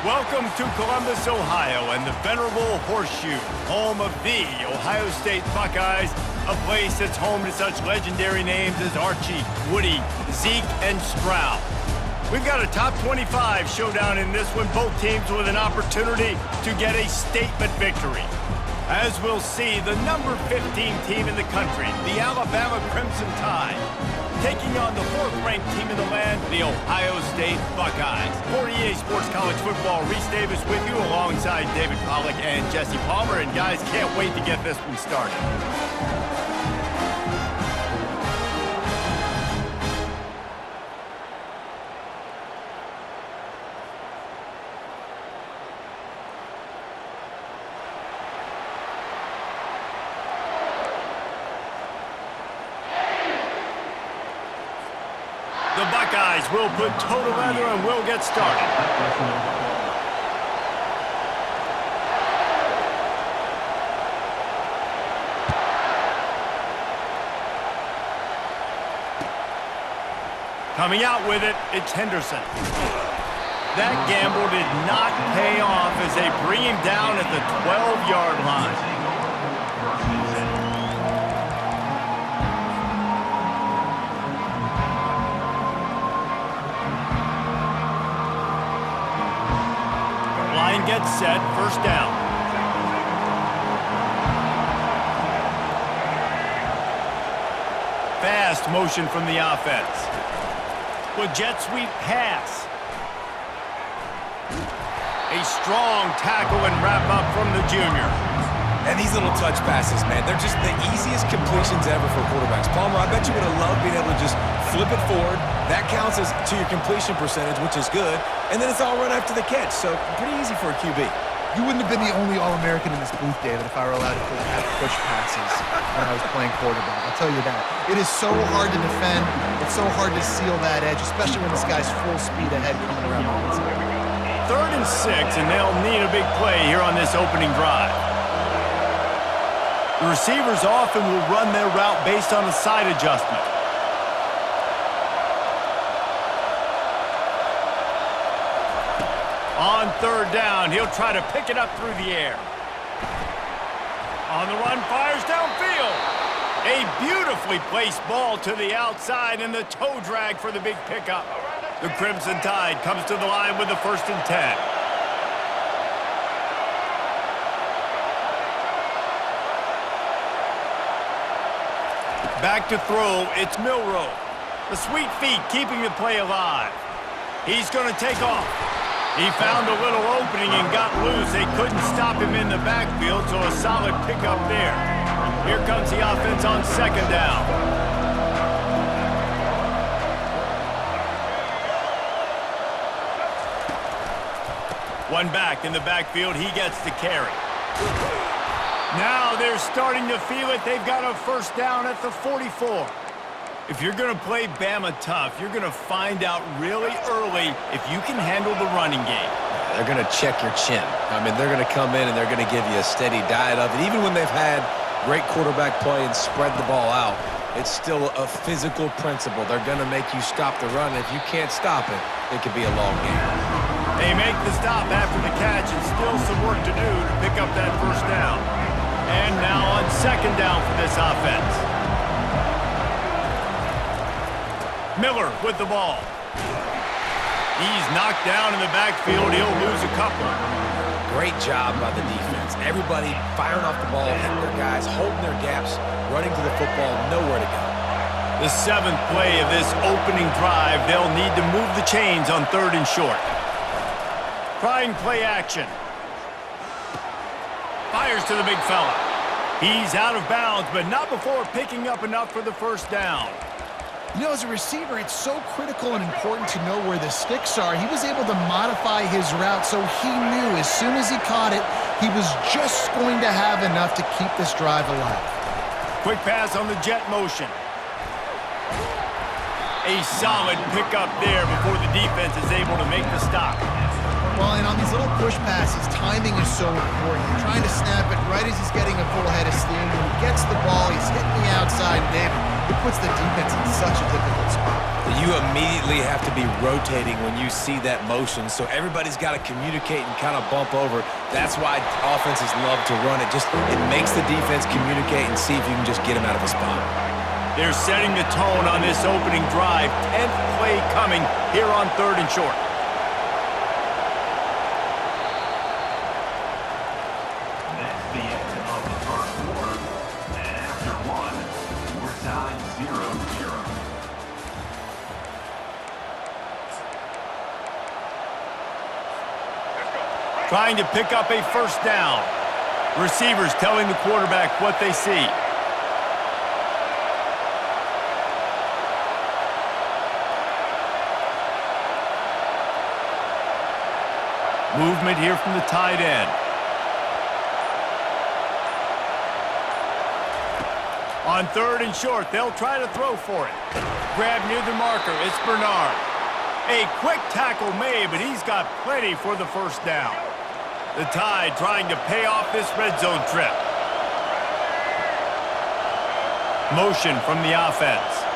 Welcome to Columbus, Ohio, and the venerable Horseshoe, home of the Ohio State Buckeyes, a place that's home to such legendary names as Archie, Woody, Zeke, and Stroud. We've got a top 25 showdown in this one, both teams with an opportunity to get a statement victory. As we'll see, the number 15 team in the country, the Alabama Crimson Tide, taking on the fourth-ranked team in the land, the Ohio State Buckeyes. For EA Sports College Football, Reese Davis with you alongside David Pollack and Jesse Palmer. And guys, can't wait to get this one started. The Buckeyes will put toe to leather and we'll get started. Coming out with it, it's Henderson. That gamble did not pay off as they bring him down at the 12-yard line. Line gets set, first down. Fast motion from the offense. With jet sweep pass. A strong tackle and wrap up from the junior. And these little touch passes, man, they're just the easiest completions ever for quarterbacks. Palmer, I bet you would have loved being able to just flip it forward. That counts as to your completion percentage, which is good. And then it's all run after the catch, so pretty easy for a QB. You wouldn't have been the only All-American in this booth, David, if I were allowed to have push passes when I was playing quarterback. I'll tell you that. It is so hard to defend. It's so hard to seal that edge, especially when this guy's full speed ahead coming around the inside. 3rd and 6, and they'll need a big play here on this opening drive. The receivers often will run their route based on a side adjustment. On 3rd down, he'll try to pick it up through the air. On the run, fires downfield. A beautifully placed ball to the outside and the toe drag for the big pickup. The Crimson Tide comes to the line with the 1st and 10. Back to throw, it's Milroe. The sweet feet keeping the play alive. He's going to take off. He found a little opening and got loose. They couldn't stop him in the backfield, so a solid pickup there. Here comes the offense on 2nd down. One back in the backfield, he gets the carry. Now they're starting to feel it. They've got a 1st down at the 44. If you're going to play Bama tough, you're going to find out really early if you can handle the running game. They're going to check your chin. I mean, they're going to come in and they're going to give you a steady diet of it. Even when they've had great quarterback play and spread the ball out, it's still a physical principle. They're going to make you stop the run. If you can't stop it, it could be a long game. They make the stop after the catch and still some work to do to pick up that 1st down. And now on 2nd down for this offense. Miller with the ball. He's knocked down in the backfield. He'll lose a couple. Great job by the defense. Everybody firing off the ball, hitting their guys, holding their gaps, running to the football, nowhere to go. The 7th play of this opening drive, they'll need to move the chains on 3rd and short. Trying play action. Fires to the big fella. He's out of bounds, but not before picking up enough for the 1st down. You know, as a receiver, it's so critical and important to know where the sticks are. He was able to modify his route, so he knew as soon as he caught it, he was just going to have enough to keep this drive alive. Quick pass on the jet motion. A solid pickup there before the defense is able to make the stop. Well, and on these little push passes, timing is so important. You're trying to snap it right as he's getting a full head of steam. When he gets the ball, he's hitting the outside, David. It puts the defense in such a difficult spot. You immediately have to be rotating when you see that motion, so everybody's got to communicate and kind of bump over. That's why offenses love to run it. It makes the defense communicate and see if you can just get him out of a spot. They're setting the tone on this opening drive. 10th play coming here on 3rd and short. That's the end of the first quarter. And after one, we're tied 0-0. Trying to pick up a first down. Receivers telling the quarterback what they see. Movement here from the tight end. On 3rd and short, they'll try to throw for it. Grab near the marker, it's Bernard. A quick tackle made, but he's got plenty for the first down. The Tide trying to pay off this red zone trip. Motion from the offense.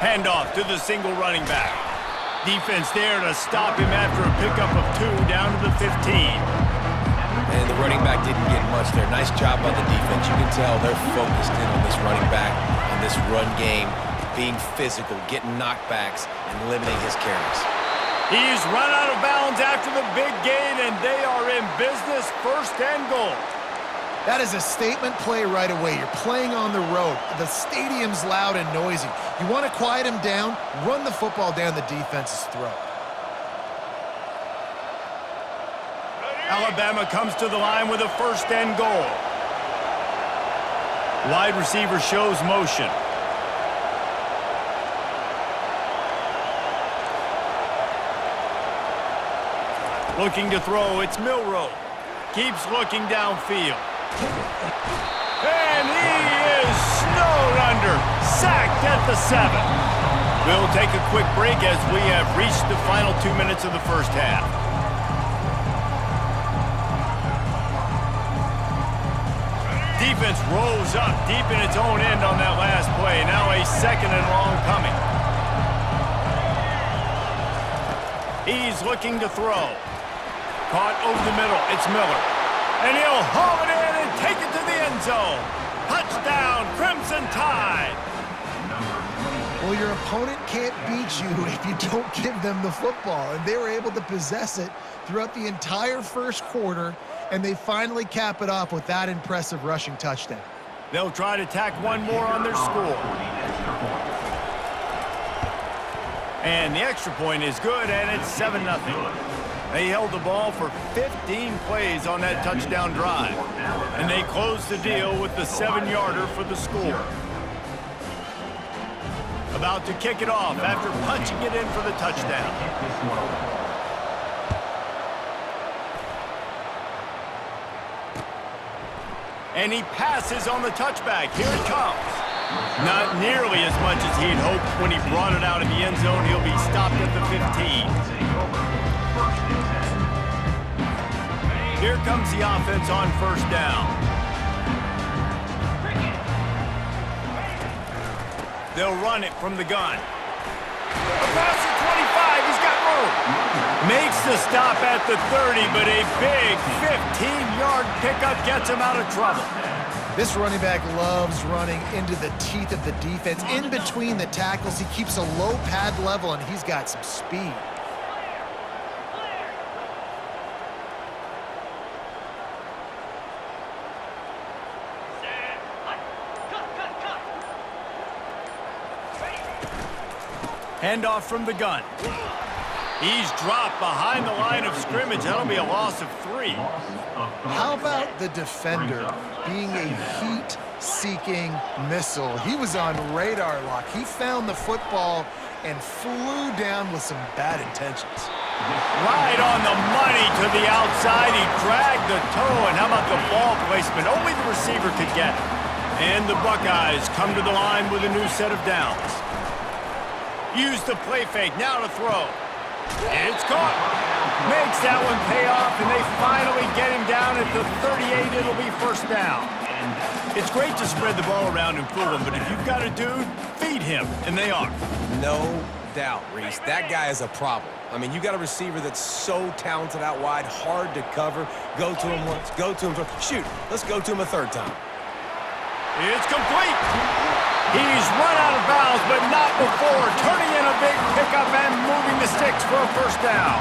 Handoff to the single running back. Defense there to stop him after a pickup of 2 down to the 15. And the running back didn't get much there. Nice job by the defense. You can tell they're focused in on this running back, on this run game, being physical, getting knockbacks, and limiting his carries. He's run out of bounds after the big gain, and they are in business, 1st and goal. That is a statement play right away. You're playing on the road. The stadium's loud and noisy. You want to quiet him down, run the football down the defense's throat. Alabama comes to the line with a 1st and goal. Wide receiver shows motion. Looking to throw, it's Milroe. Keeps looking downfield. And he is snowed under. Sacked at the 7. We'll take a quick break as we have reached the final 2 minutes of the first half. Defense rolls up deep in its own end on that last play. Now a 2nd and long coming. He's looking to throw. Caught over the middle. It's Miller. And he'll haul it in and take it to the end zone. Touchdown, Crimson Tide. Well, your opponent can't beat you if you don't give them the football. And they were able to possess it throughout the entire first quarter, and they finally cap it off with that impressive rushing touchdown. They'll try to tack one more on their score. And the extra point is good, and it's 7-0. They held the ball for 15 plays on that touchdown drive, and they closed the deal with the 7-yarder for the score. About to kick it off after punching it in for the touchdown. And he passes on the touchback. Here it comes. Not nearly as much as he'd hoped when he brought it out in the end zone. He'll be stopped at the 15. Here comes the offense on 1st down. They'll run it from the gun. Across the 25, he's got room. Makes the stop at the 30, but a big 15-yard pickup gets him out of trouble. This running back loves running into the teeth of the defense. In between the tackles, he keeps a low pad level, and he's got some speed. Handoff from the gun. He's dropped behind the line of scrimmage. That'll be a loss of 3. How about the defender being a heat-seeking missile? He was on radar lock. He found the football and flew down with some bad intentions. Right on the money to the outside. He dragged the toe, and how about the ball placement? Only the receiver could get it. And the Buckeyes come to the line with a new set of downs. Use the play fake, now to throw. It's caught. Makes that one pay off, and they finally get him down at the 38. It'll be first down. It's great to spread the ball around and fool him, but if you've got a dude, feed him, and they are. No doubt, Reese. That guy is a problem. I mean, you got a receiver that's so talented out wide, hard to cover. Go to him once, go to him twice. Shoot, let's go to him a third time. It's complete. He's run out of bounds, but not before turning in a big pickup and moving the sticks for a first down.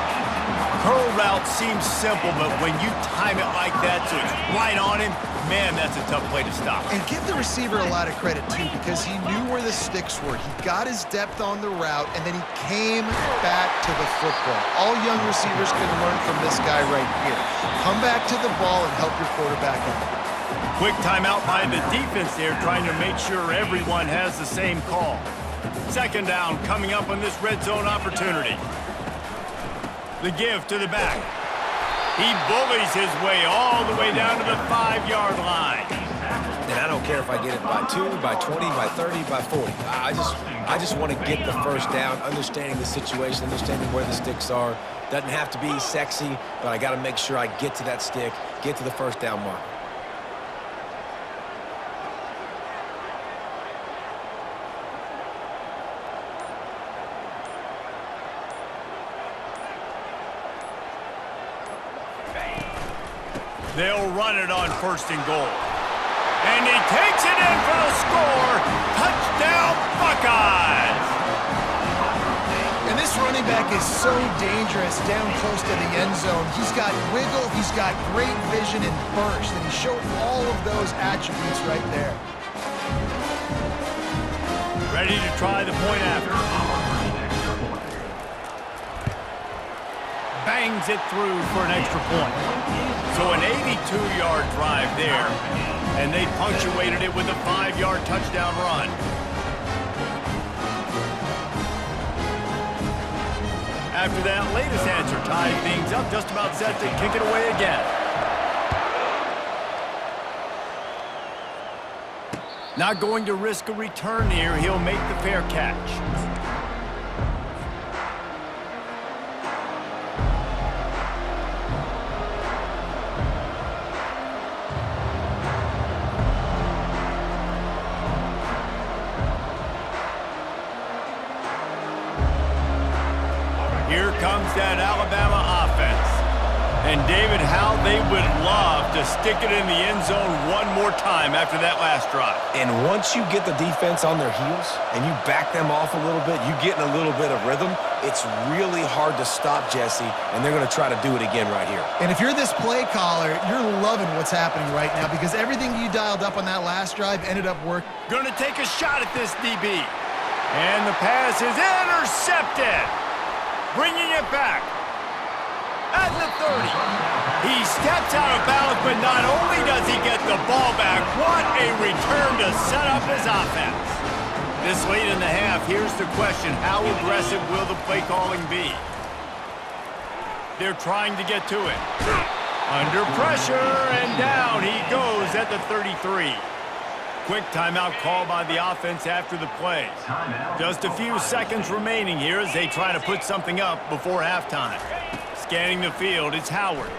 Curl route seems simple, but when you time it like that so it's right on him, man, that's a tough play to stop. And give the receiver a lot of credit, too, because he knew where the sticks were. He got his depth on the route, and then he came back to the football. All young receivers can learn from this guy right here. Come back to the ball and help your quarterback out. Quick timeout by the defense there, trying to make sure everyone has the same call. Second down coming up on this red zone opportunity. The give to the back. He bullies his way all the way down to the 5-yard line. And I don't care if I get it by 2, by 20, by 30, by 40. I just want to get the first down, understanding the situation, understanding where the sticks are. Doesn't have to be sexy, but I got to make sure I get to that stick, get to the first down mark. They'll run it on first and goal. And he takes it in for the score. Touchdown, Buckeyes! And this running back is so dangerous down close to the end zone. He's got wiggle, he's got great vision and burst, and he showed all of those attributes right there. Ready to try the point after. Bangs it through for an extra point. So an 82-yard drive there, and they punctuated it with a 5-yard touchdown run. After that latest answer tied things up, just about set to kick it away again. Not going to risk a return here. He'll make the fair catch. Here comes that Alabama offense. And David, how they would love to stick it in the end zone one more time after that last drive. And once you get the defense on their heels and you back them off a little bit, you get in a little bit of rhythm, it's really hard to stop Jesse, and they're going to try to do it again right here. And if you're this play caller, you're loving what's happening right now because everything you dialed up on that last drive ended up working. Going to take a shot at this DB. And the pass is intercepted. Bringing it back at the 30. He steps out of bounds, but not only does he get the ball back, what a return to set up his offense. This late in the half, here's the question. How aggressive will the play calling be? They're trying to get to it. Under pressure, and down he goes at the 33. Quick timeout call by the offense after the play. Just a few seconds remaining here as they try to put something up before halftime. Scanning the field, it's Howard.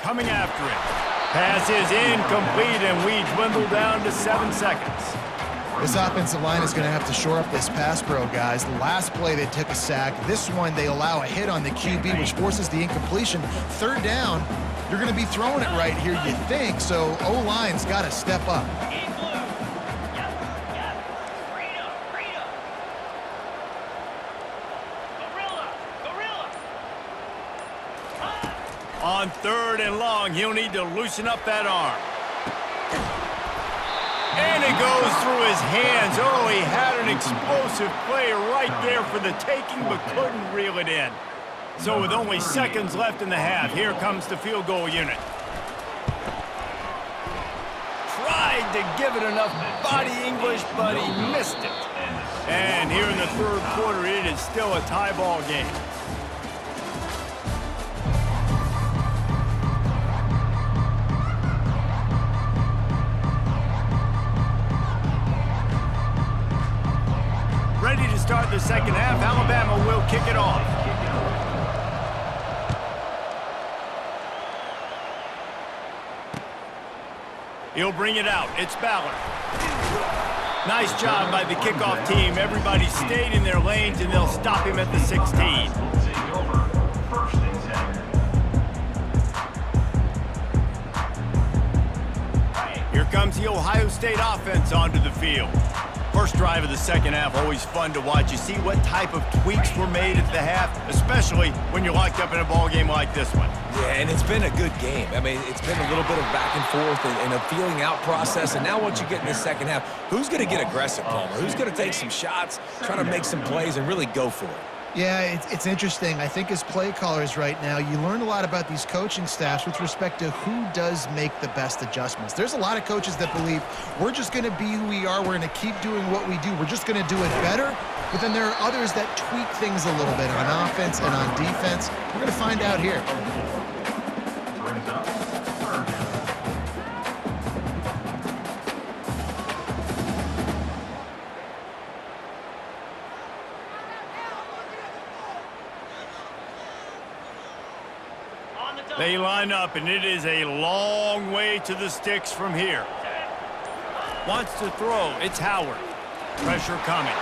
Coming after it. Pass is incomplete, and we dwindle down to 7 seconds. This offensive line is going to have to shore up this pass pro, guys. The last play they took a sack. This one they allow a hit on the QB, which forces the incompletion. Third down, you're going to be throwing it right here, you think. So O-line's got to step up. On third and long, he'll need to loosen up that arm. And it goes through his hands. Oh, he had an explosive play right there for the taking, but couldn't reel it in. So with only seconds left in the half, here comes the field goal unit. Tried to give it enough body English, but he missed it. And here in the third quarter, it is still a tie ball game. Ready to start the the second half. Alabama will kick it off. He'll bring it out. It's Ballard. Nice job by the kickoff team. Everybody stayed in their lanes, and they'll stop him at the 16. Here comes the Ohio State offense onto the field. First drive of the second half, always fun to watch. You see what type of tweaks were made at the half, especially when you're locked up in a ball game like this one. Yeah, and it's been a good game. I mean, it's been a little bit of back and forth and a feeling out process. And now once you get in the second half, who's going to get aggressive, Palmer? Who's going to take some shots, try to make some plays, and really go for it? Yeah, it's interesting. I think as play callers right now, you learn a lot about these coaching staffs with respect to who does make the best adjustments. There's a lot of coaches that believe we're just going to be who we are. We're going to keep doing what we do. We're just going to do it better. But then there are others that tweak things a little bit on offense and on defense. We're going to find out here. They line up, and it is a long way to the sticks from here. Wants to throw. It's Howard. Pressure coming.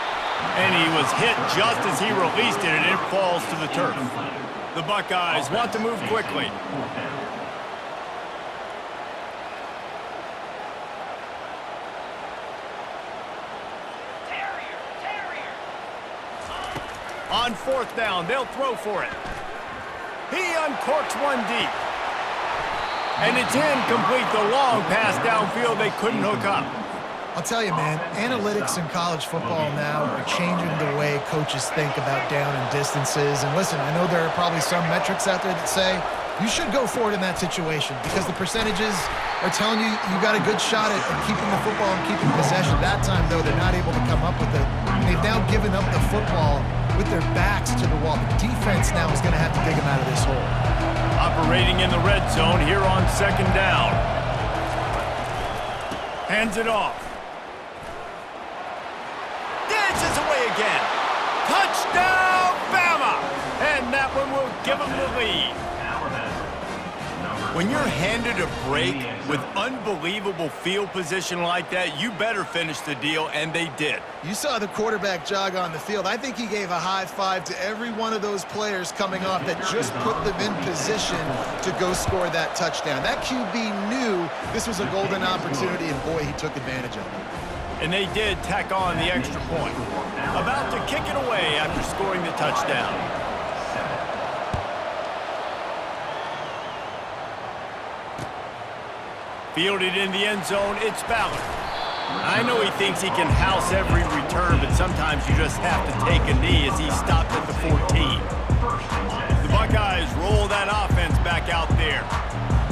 And he was hit just as he released it, and it falls to the turf. The Buckeyes want to move quickly. On fourth down, they'll throw for it. He uncorks one deep. And it's incomplete. The long pass downfield, they couldn't hook up. I'll tell you, man, analytics in college football now are changing the way coaches think about down and distances. And listen, I know there are probably some metrics out there that say you should go for it in that situation because the percentages are telling you you got a good shot at keeping the football and keeping possession. That time, though, they're not able to come up with it. And they've now given up the football with their backs to the wall. The defense now is going to have to dig them out of this hole. Operating in the red zone here on second down. Hands it off. Dances away again. Touchdown, Bama! And that one will give them the lead. When you're handed a break with unbelievable field position like that, you better finish the deal, and they did. You saw the quarterback jog on the field. I think he gave a high five to every one of those players coming off that just put them in position to go score that touchdown. That QB knew this was a golden opportunity, and boy, he took advantage of it. And they did tack on the extra point. About to kick it away after scoring the touchdown. Fielded in the end zone, it's Ballard. I know he thinks he can house every return, but sometimes you just have to take a knee as he stopped at the 14. The Buckeyes roll that offense back out there.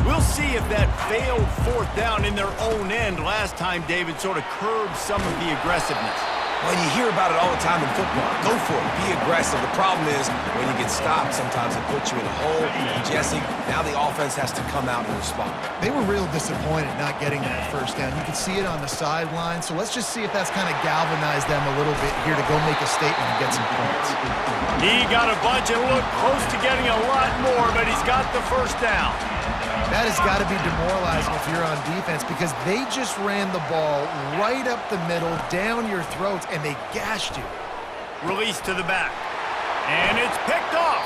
We'll see if that failed fourth down in their own end last time, David, sort of curbed some of the aggressiveness. Well, you hear about it all the time in football. Go for it. Be aggressive. The problem is when you get stopped, sometimes it puts you in a hole. And Jesse, now the offense has to come out and respond. They were real disappointed not getting that first down. You could see it on the sideline. So let's just see if that's kind of galvanized them a little bit here to go make a statement and get some points. He got a bunch and looked close to getting a lot more, but he's got the first down. That has got to be demoralizing if you're on defense because they just ran the ball right up the middle, down your throats, and they gashed you. Release to the back. And it's picked off.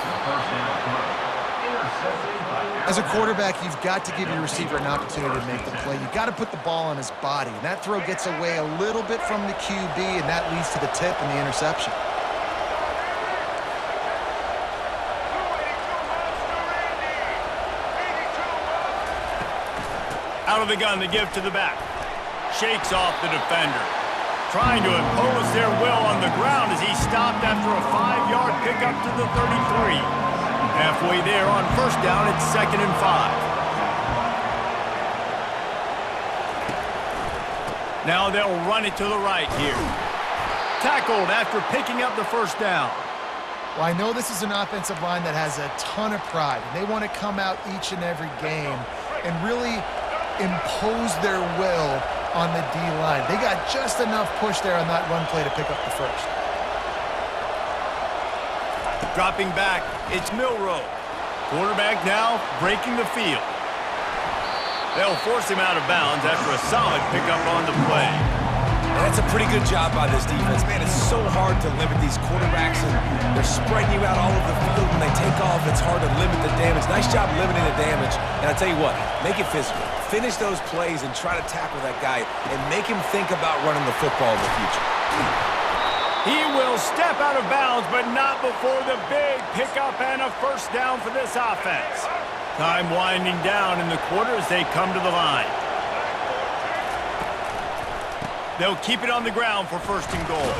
As a quarterback, you've got to give your receiver an opportunity to make the play. You've got to put the ball on his body. And that throw gets away a little bit from the QB, and that leads to the tip and the interception. Out of the gun to give to the back. Shakes off the defender. Trying to impose their will on the ground as he stopped after a 5-yard pickup to the 33. Halfway there on first down, it's 2nd and 5. Now they'll run it to the right here. Tackled after picking up the first down. Well, I know this is an offensive line that has a ton of pride, and they want to come out each and every game and really impose their will on the D-line. They got just enough push there on that run play to pick up the first. Dropping back, it's Milroe. Quarterback now breaking the field. They'll force him out of bounds after a solid pickup on the play. And that's a pretty good job by this defense. Man, it's so hard to limit these quarterbacks, and they're spreading you out all over the field. When they take off, it's hard to limit the damage. Nice job limiting the damage. And I tell you what, make it physical. Finish those plays and try to tackle that guy and make him think about running the football in the future. He will step out of bounds, but not before the big pickup and a first down for this offense. Time winding down in the quarter as they come to the line. They'll keep it on the ground for first and goal.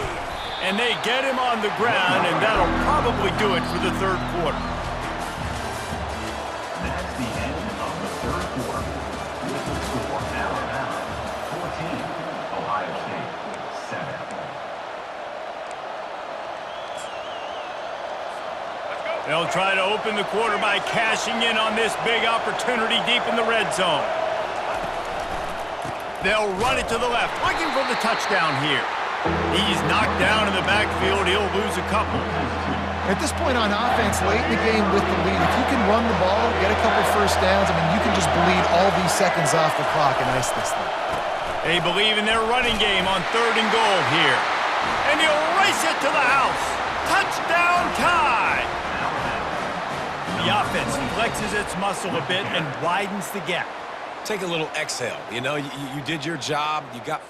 And they get him on the ground, and that'll probably do it for the third quarter. That's the end of the third quarter. With the score Alabama 14, Ohio State 7. They'll try to open the quarter by cashing in on this big opportunity deep in the red zone. They'll run it to the left, looking for the touchdown here. He's knocked down in the backfield. He'll lose a couple. At this point on offense, late in the game with the lead, if you can run the ball, get a couple first downs, I mean, you can just bleed all these seconds off the clock and ice this thing. They believe in their running game on third and goal here. And he'll race it to the house. Touchdown tie. The offense flexes its muscle a bit and widens the gap. Take a little exhale. You know, you did your job. You got